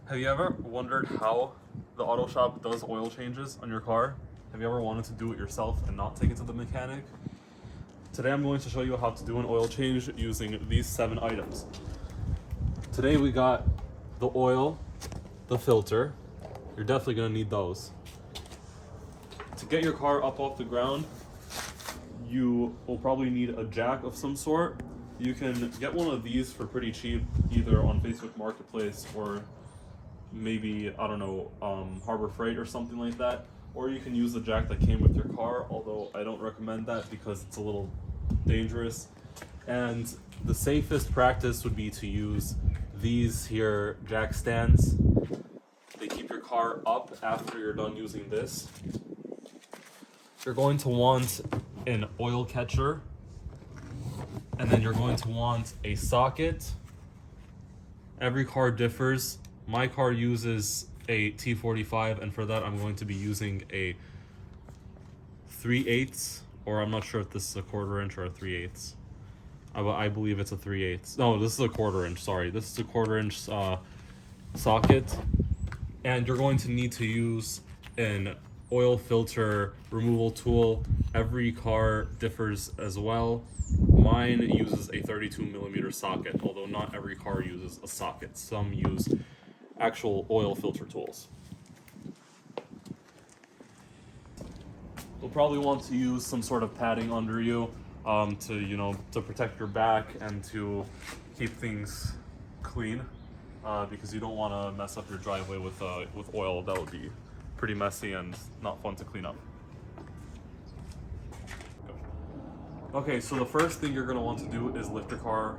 Have you ever wondered how the auto shop does oil changes on your car? Have you ever wanted to do it yourself and not take it to the mechanic? Today I'm going to show you how to do an oil change using these 7 items. Today we got the oil, the filter. You're definitely going to need those. To get your car up off the ground, you will probably need a jack of some sort. You can get one of these for pretty cheap, either on Facebook Marketplace or maybe, I don't know, Harbor Freight or something like that. Or you can use the jack that came with your car, although I don't recommend that because it's a little dangerous. And the safest practice would be to use these here jack stands. They keep your car up after you're done using this. You're going to want an oil catcher, and then you're going to want a socket. Every car differs. My car uses a T45, and for that I'm going to be using a 3/8, or I'm not sure if this is a 1/4 inch or a 3/8. I believe it's a 3/8. No, this is a 1/4 inch, sorry. This is a 1/4 inch socket. And you're going to need to use an oil filter removal tool. Every car differs as well. Mine uses a 32mm socket, although not every car uses a socket. Some use actual oil filter tools. You'll probably want to use some sort of padding under you to protect your back and to keep things clean, because you don't want to mess up your driveway with oil. That would be pretty messy and not fun to clean up. Okay, so the first thing you're going to want to do is lift your car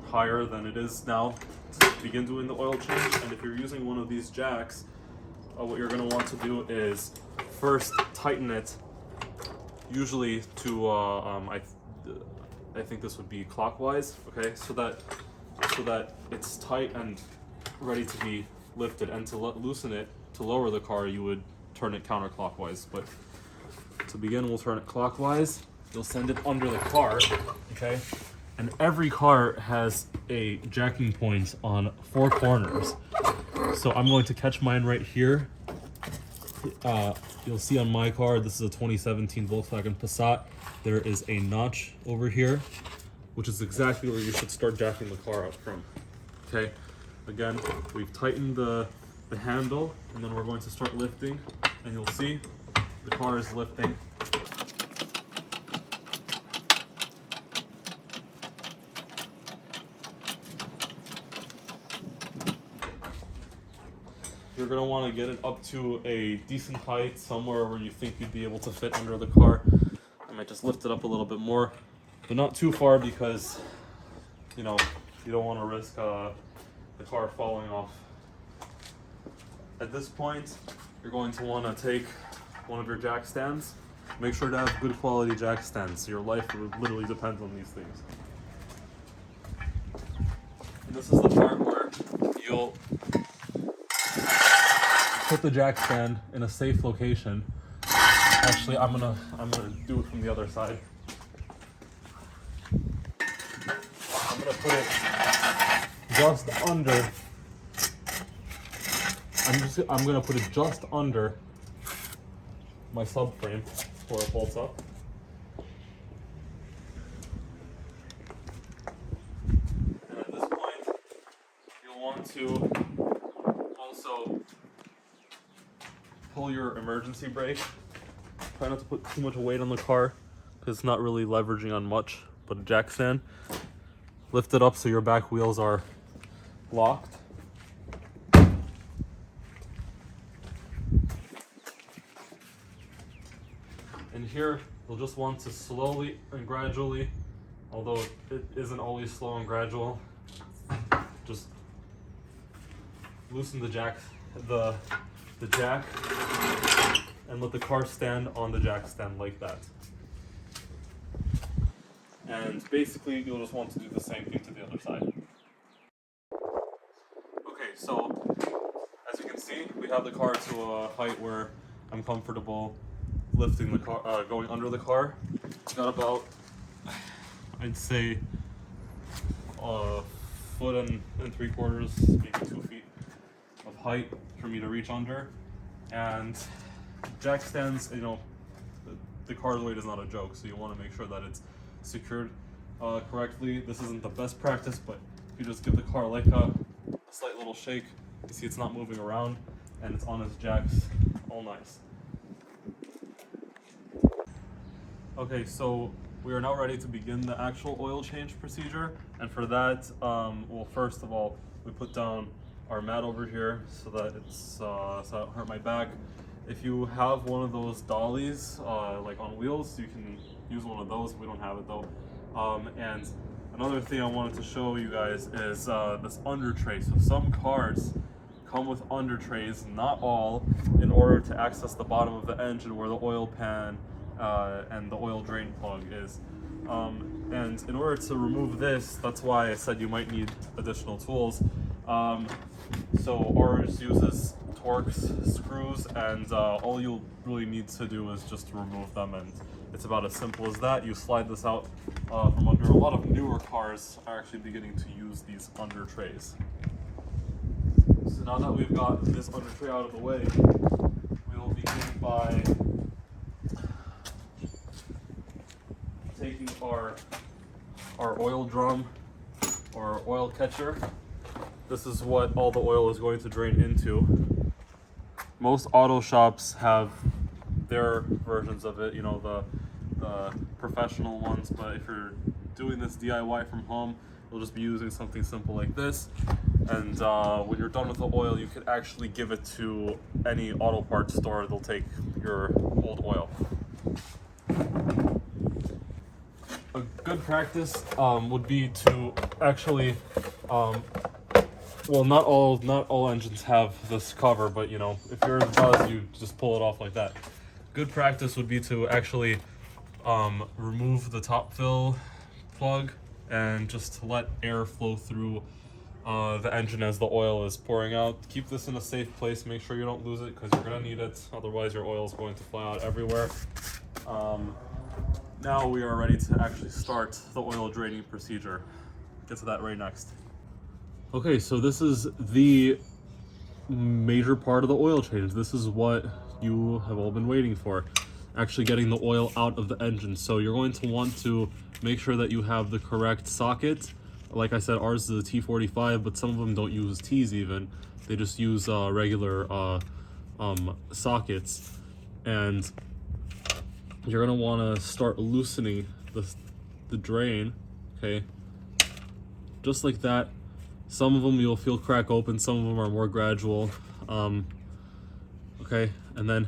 higher than it is now to begin doing the oil change. And if you're using one of these jacks, what you're going to want to do is first tighten it, usually to I think this would be clockwise, okay, so that it's tight and ready to be lifted. And to loosen it, to lower the car, you would turn it counterclockwise. But to begin, we'll turn it clockwise. You'll send it under the car, okay? And every car has a jacking point on 4 corners. So I'm going to catch mine right here. You'll see on my car, this is a 2017 Volkswagen Passat. There is a notch over here, which is exactly where you should start jacking the car up from, okay? Again, we've tightened the handle, and then we're going to start lifting, and you'll see the car is lifting. You're going to want to get it up to a decent height, somewhere where you think you'd be able to fit under the car. I might just lift it up a little bit more, but not too far, because you don't want to risk the car falling off. At this point, you're going to want to take one of your jack stands. Make sure to have good quality jack stands. Your life literally depends on these things. And this is the part where you'll put the jack stand in a safe location. Actually, I'm gonna do it from the other side. I'm gonna put it just under. I'm gonna put it just under my subframe where it bolts up. And at this point, you'll want to also pull your emergency brake. Try not to put too much weight on the car, because it's not really leveraging on much but a jack stand. Lift it up so your back wheels are locked. And here, you'll just want to slowly and gradually, although it isn't always slow and gradual, just loosen the jack, the jack, and let the car stand on the jack stand like that. And basically, you'll just want to do the same thing to the other side. Okay, so as you can see, we have the car to a height where I'm comfortable lifting the car, going under the car. Got about, I'd say, a foot and 3/4, maybe 2 feet height for me to reach under, and jack stands, you know, the car's weight is not a joke, so you want to make sure that it's secured correctly. This isn't the best practice, but if you just give the car like a slight little shake, you see it's not moving around and it's on its jacks, all nice. Okay, so we are now ready to begin the actual oil change procedure, and for that, well, first of all, we put down our mat over here so that it's so I don't hurt my back. If you have one of those dollies, like on wheels, you can use one of those. We don't have it though. And another thing I wanted to show you guys is this under tray. So some cars come with under trays, not all, in order to access the bottom of the engine where the oil pan and the oil drain plug is. And in order to remove this, that's why I said you might need additional tools. So ours uses Torx screws, and all you'll really need to do is just remove them, and it's about as simple as that. You slide this out from under. A lot of newer cars are actually beginning to use these under trays. So now that we've got this under tray out of the way, we will begin by taking our oil drum or oil catcher. This is what all the oil is going to drain into. Most auto shops have their versions of it, you know, the professional ones, but if you're doing this DIY from home, you'll just be using something simple like this. And when you're done with the oil, you could actually give it to any auto parts store. They'll take your old oil. A good practice would be to actually, well, not all engines have this cover, but you know, if yours does, you just pull it off like that. Good practice would be to actually remove the top fill plug and just let air flow through the engine as the oil is pouring out. Keep this in a safe place. Make sure you don't lose it, because you're gonna need it. Otherwise, your oil is going to fly out everywhere. Now we are ready to actually start the oil draining procedure. Get to that right next. Okay, so this is the major part of the oil change. This is what you have all been waiting for, actually getting the oil out of the engine. So you're going to want to make sure that you have the correct socket. Like I said, ours is a T45, but some of them don't use T's even. They just use regular sockets. And you're gonna wanna start loosening the drain, okay? Just like that. Some of them you'll feel crack open, some of them are more gradual. Okay, and then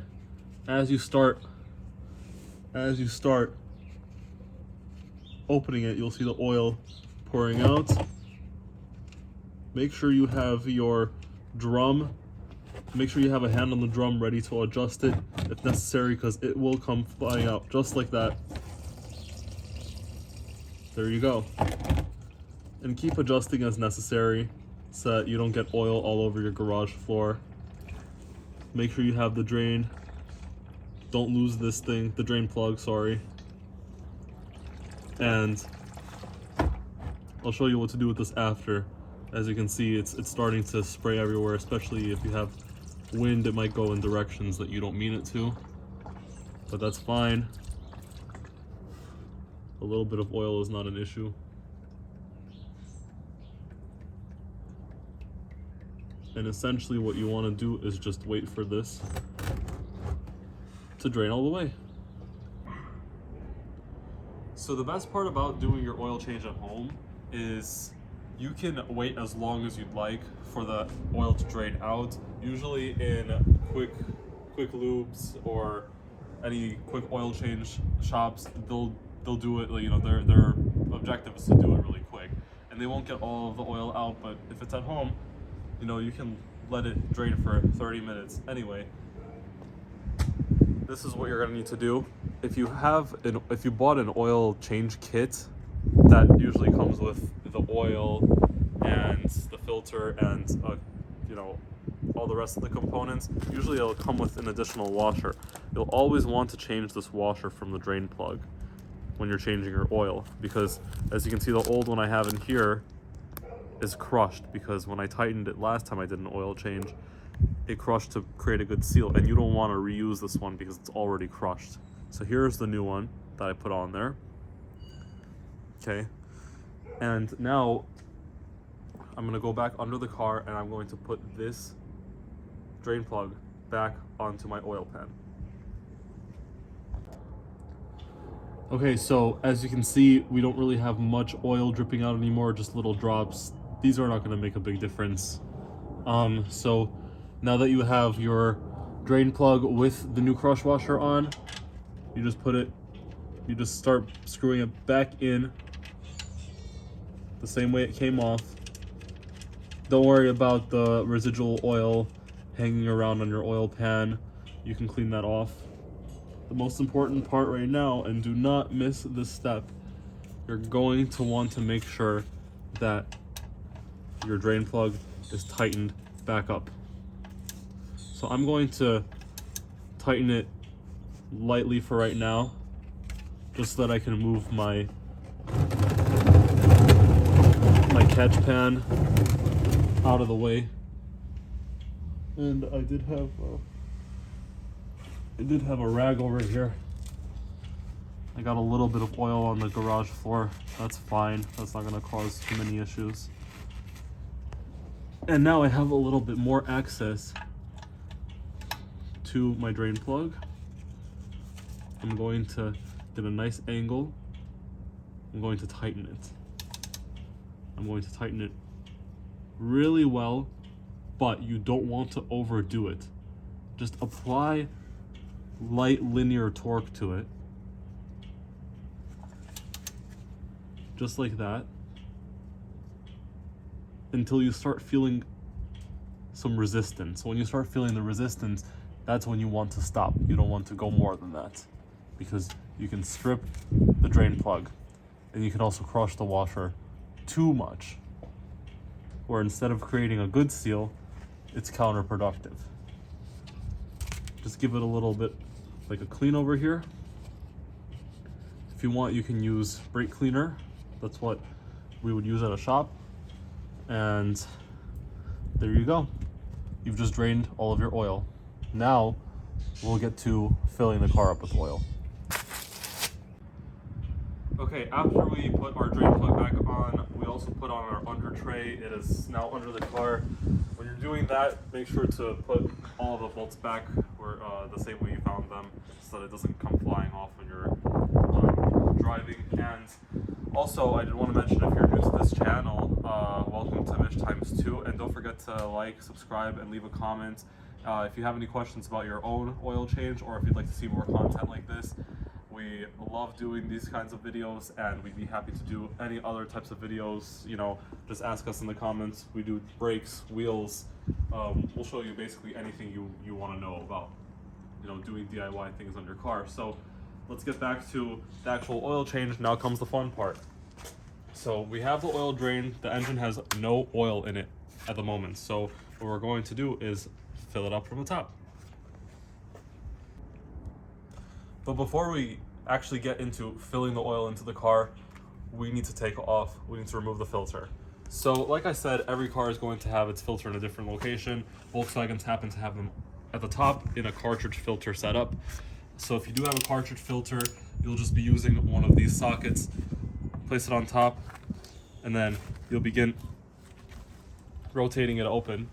as you start opening it, you'll see the oil pouring out. Make sure you have your drum. Make sure you have a hand on the drum ready to adjust it if necessary, because it will come flying out just like that. There you go. And keep adjusting as necessary so that you don't get oil all over your garage floor. Make sure you have the drain. Don't lose this thing, the drain plug, sorry. And I'll show you what to do with this after. As you can see, it's starting to spray everywhere, especially if you have wind. It might go in directions that you don't mean it to, but that's fine. A little bit of oil is not an issue. And essentially what you want to do is just wait for this to drain all the way. So the best part about doing your oil change at home is you can wait as long as you'd like for the oil to drain out. Usually in quick lubes or any quick oil change shops, they'll do it, you know, their objective is to do it really quick, and they won't get all of the oil out. But if it's at home, you know, you can let it drain for 30 minutes anyway. This is what you're gonna need to do. If you bought an oil change kit, that usually comes with the oil and the filter and you know, all the rest of the components. Usually it'll come with an additional washer. You'll always want to change this washer from the drain plug when you're changing your oil, because as you can see, the old one I have in here is crushed, because when I tightened it last time I did an oil change, it crushed to create a good seal, and you don't want to reuse this one because it's already crushed. So here's the new one that I put on there. Okay, and now I'm gonna go back under the car and I'm going to put this drain plug back onto my oil pan. Okay, so as you can see, we don't really have much oil dripping out anymore, just little drops. These are not gonna make a big difference. So now that you have your drain plug with the new crush washer on, you just start screwing it back in the same way it came off. Don't worry about the residual oil hanging around on your oil pan. You can clean that off. The most important part right now, and do not miss this step, you're going to want to make sure that your drain plug is tightened back up. So I'm going to tighten it lightly for right now, just so that I can move my catch pan out of the way. And I did have a rag over here. I got a little bit of oil on the garage floor. That's fine. That's not gonna cause too many issues. And now I have a little bit more access to my drain plug. I'm going to get a nice angle. I'm going to tighten it. I'm going to tighten it really well, but you don't want to overdo it. Just apply light linear torque to it. Just like that. Until you start feeling some resistance. When you start feeling the resistance, that's when you want to stop. You don't want to go more than that, because you can strip the drain plug, and you can also crush the washer too much, where instead of creating a good seal, it's counterproductive. Just give it a little bit like a clean over here. If you want, you can use brake cleaner. That's what we would use at a shop. And there you go. You've just drained all of your oil. Now we'll get to filling the car up with oil. Okay, after we put our drain plug back on, we also put on our under tray. It is now under the car. When you're doing that, make sure to put all of the bolts back where the same way you found them, so that it doesn't come flying off when you're driving. And also, I did want to mention, if you're new to this channel, welcome to Mish Times 2, and don't forget to like, subscribe, and leave a comment. If you have any questions about your own oil change, or if you'd like to see more content like this, we love doing these kinds of videos, and we'd be happy to do any other types of videos. You know, just ask us in the comments. We do brakes, wheels. We'll show you basically anything you want to know about, you know, doing DIY things on your car. So let's get back to the actual oil change. Now comes the fun part. So we have the oil drain. The engine has no oil in it at the moment. So what we're going to do is fill it up from the top. But before we actually get into filling the oil into the car, we need to remove the filter. So like I said, every car is going to have its filter in a different location. Volkswagens happen to have them at the top in a cartridge filter setup. So if you do have a cartridge filter, you'll just be using one of these sockets, place it on top, and then you'll begin rotating it open.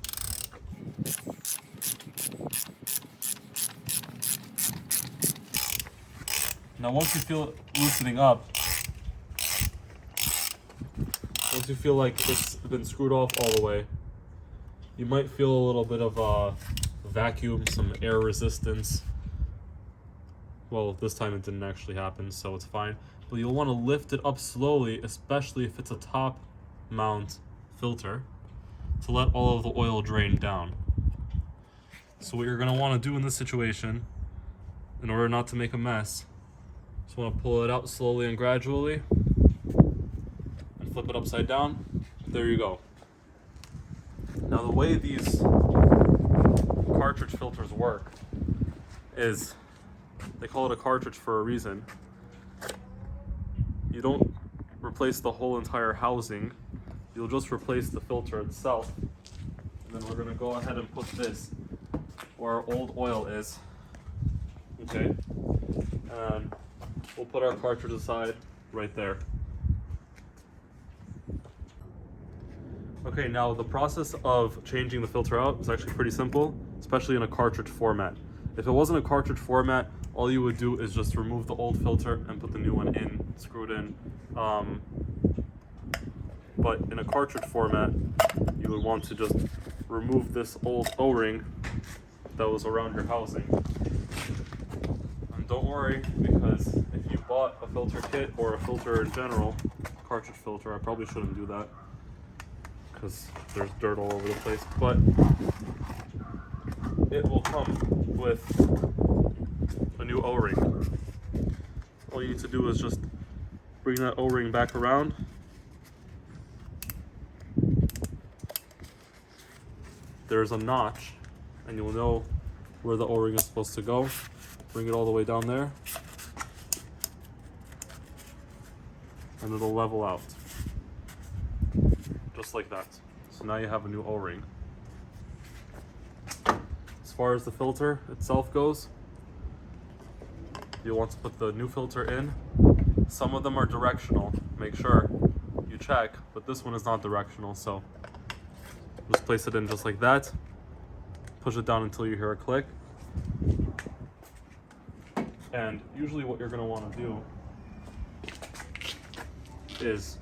Now once you feel it loosening up, once you feel like it's been screwed off all the way, you might feel a little bit of a vacuum, some air resistance. Well, this time it didn't actually happen, so it's fine. But you'll want to lift it up slowly, especially if it's a top mount filter, to let all of the oil drain down. So what you're going to want to do in this situation, in order not to make a mess, just want to pull it out slowly and gradually, and flip it upside down. There you go. Now the way these cartridge filters work is, they call it a cartridge for a reason. You don't replace the whole entire housing, you'll just replace the filter itself. And then we're gonna go ahead and put this where our old oil is. Okay. And we'll put our cartridge aside right there. Okay, now the process of changing the filter out is actually pretty simple, especially in a cartridge format. If it wasn't a cartridge format, all you would do is just remove the old filter and put the new one in, screw it in. But in a cartridge format, you would want to just remove this old O-ring that was around your housing. And don't worry, because if you bought a filter kit or a filter in general, cartridge filter, I probably shouldn't do that because there's dirt all over the place, but it will come with a new O-ring. All you need to do is just bring that O-ring back around. There's a notch, and you'll know where the O-ring is supposed to go. Bring it all the way down there, and it'll level out. Just like that. So now you have a new O-ring. As far as the filter itself goes, you'll want to put the new filter in. Some of them are directional. Make sure you check, but this one is not directional, so just place it in just like that. Push it down until you hear a click. And usually what you're going to want to do is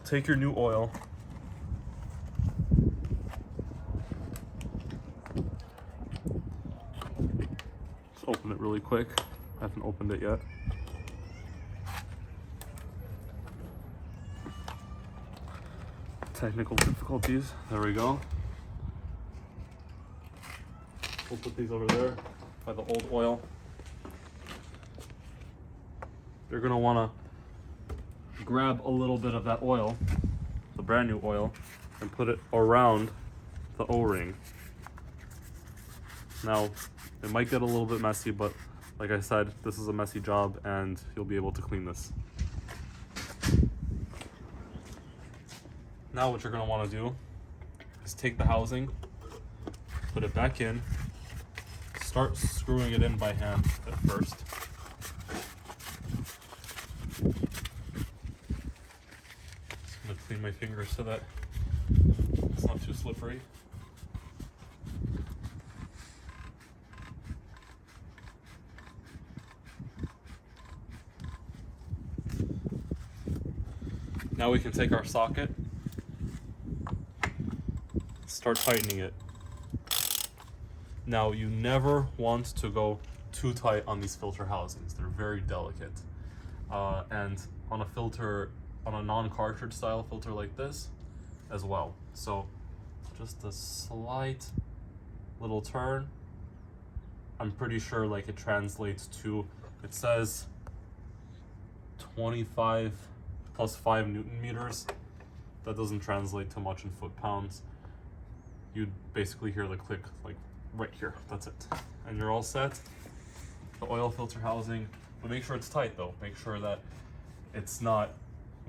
take your new oil, just open it really quick. I haven't opened it yet. Technical difficulties. There we go. We'll put these over there by the old oil. You're gonna wanna grab a little bit of that oil, the brand new oil, and put it around the O-ring. Now, it might get a little bit messy, but like I said, this is a messy job and you'll be able to clean this. Now what you're gonna wanna do is take the housing, put it back in, start screwing it in by hand at first. Just gonna clean my fingers so that it's not too slippery. Now we can take our socket, start tightening it. Now you never want to go too tight on these filter housings. They're very delicate. And on a filter, on a non-cartridge style filter like this as well. So just a slight little turn. I'm pretty sure like it translates to, it says 25 plus 5 Newton meters. That doesn't translate to much in foot-pounds. You'd basically hear the click like right here. That's it. And you're all set. The oil filter housing, but make sure it's tight though. Make sure that it's not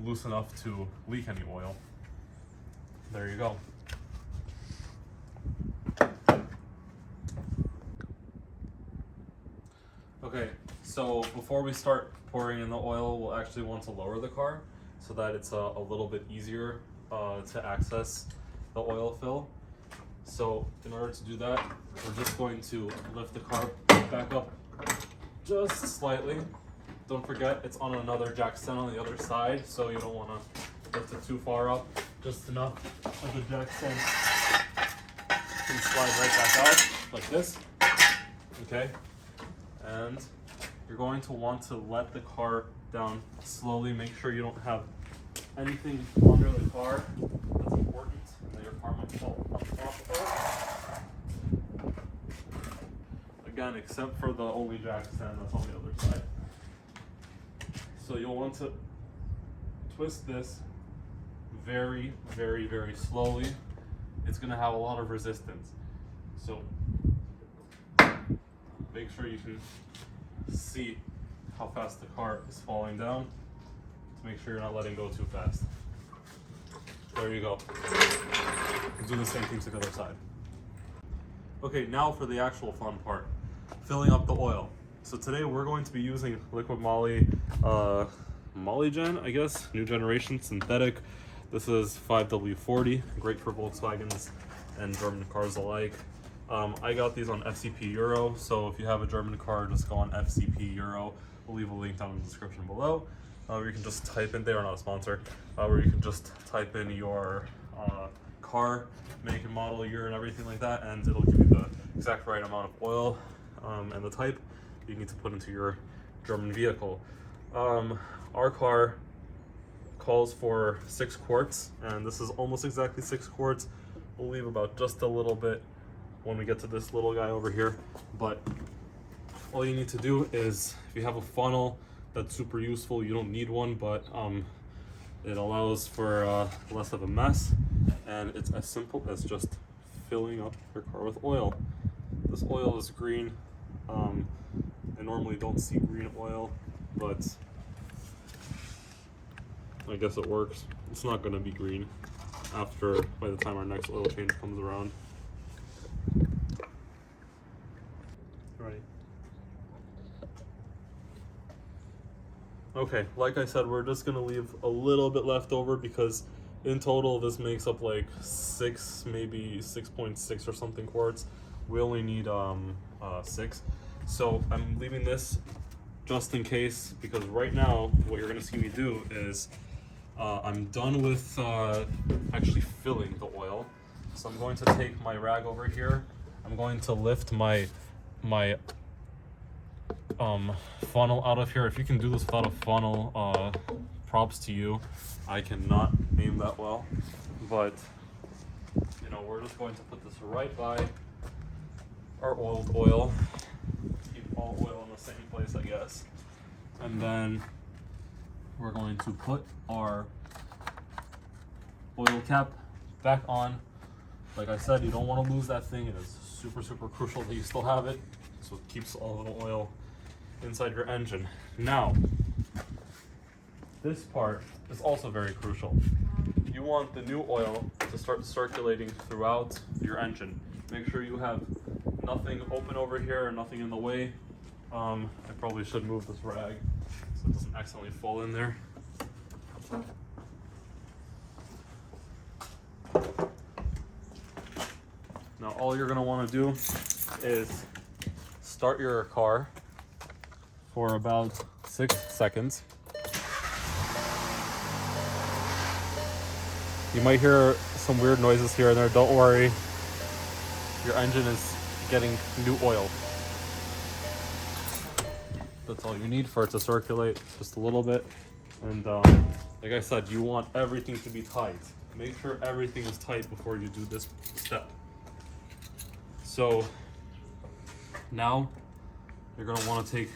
loose enough to leak any oil. There you go. Okay, so before we start pouring in the oil, we'll actually want to lower the car so that it's a little bit easier to access the oil fill. So in order to do that, we're just going to lift the car back up just slightly. Don't forget, it's on another jack stand on the other side, so you don't want to lift it too far up. Just enough of the jack stand can slide right back out like this. Okay, and you're going to want to let the car down slowly. Make sure you don't have anything under the car. That's important. And your car might fall off of it. Again, except for the only jack stand that's on the other side. So you'll want to twist this very, very, very slowly. It's going to have a lot of resistance. So make sure you can see how fast the car is falling down to make sure you're not letting go too fast. There you go. Do the same thing to the other side. Okay, now for the actual fun part, filling up the oil. So today we're going to be using Liquid Moly, Molygen, I guess, new generation synthetic. This is 5W40, great for Volkswagens and German cars alike. I got these on FCP Euro, so if you have a German car, just go on FCP Euro. We'll leave a link down in the description below. Where you can just type in, they are not a sponsor, where you can just type in your car, make and model, year, and everything like that, and it'll give you the exact right amount of oil and the type you need to put into your German vehicle. Our car calls for 6 quarts, and this is almost exactly 6 quarts. We'll leave about just a little bit when we get to this little guy over here, but all you need to do is, if you have a funnel, that's super useful. You don't need one, but it allows for less of a mess, and it's as simple as just filling up your car with oil. This oil is green. I normally don't see green oil, but I guess it works. It's not going to be green by the time our next oil change comes around. Right. Okay, like I said, we're just gonna leave a little bit left over because in total this makes up like 6, maybe 6.6 or something quarts. We only need 6. So I'm leaving this just in case, because right now what you're gonna see me do is I'm done with actually filling the oil. So I'm going to take my rag over here. I'm going to lift my funnel out of here. If you can do this without a funnel, props to you. I cannot aim that well, but you know, we're just going to put this right by our oiled oil. Keep all oil in the same place, I guess. And then we're going to put our oil cap back on. Like I said, you don't want to lose that thing. It is super, super crucial that you still have it, so it keeps all the oil inside your engine. Now, this part is also very crucial. You want the new oil to start circulating throughout your engine. Make sure you have nothing open over here, nothing in the way. I probably should move this rag so it doesn't accidentally fall in there. Now all you're going to want to do is start your car for about 6 seconds. You might hear some weird noises here and there. Don't worry, your engine is getting new oil. That's all you need for it to circulate just a little bit. And like I said, you want everything to be tight. Make sure everything is tight before you do this step. So now you're going to want to take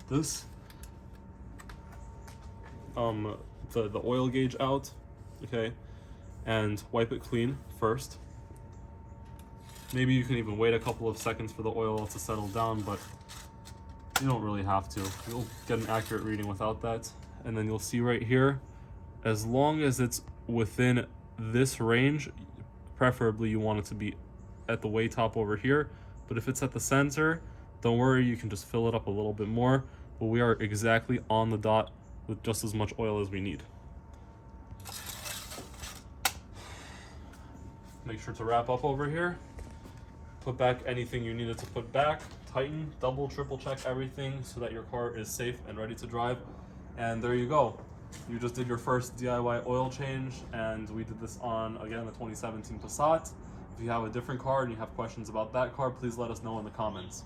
this the oil gauge out, okay, and wipe it clean first. Maybe you can even wait a couple of seconds for the oil to settle down, but you don't really have to. You'll get an accurate reading without that. And then you'll see right here, as long as it's within this range, preferably you want it to be at the way top over here, but if it's at the center, don't worry, you can just fill it up a little bit more, but we are exactly on the dot with just as much oil as we need. Make sure to wrap up over here, put back anything you needed to put back, tighten, double, triple check everything so that your car is safe and ready to drive, and there you go. You just did your first DIY oil change, and we did this on, again, the 2017 Passat. If you have a different car and you have questions about that car, please let us know in the comments.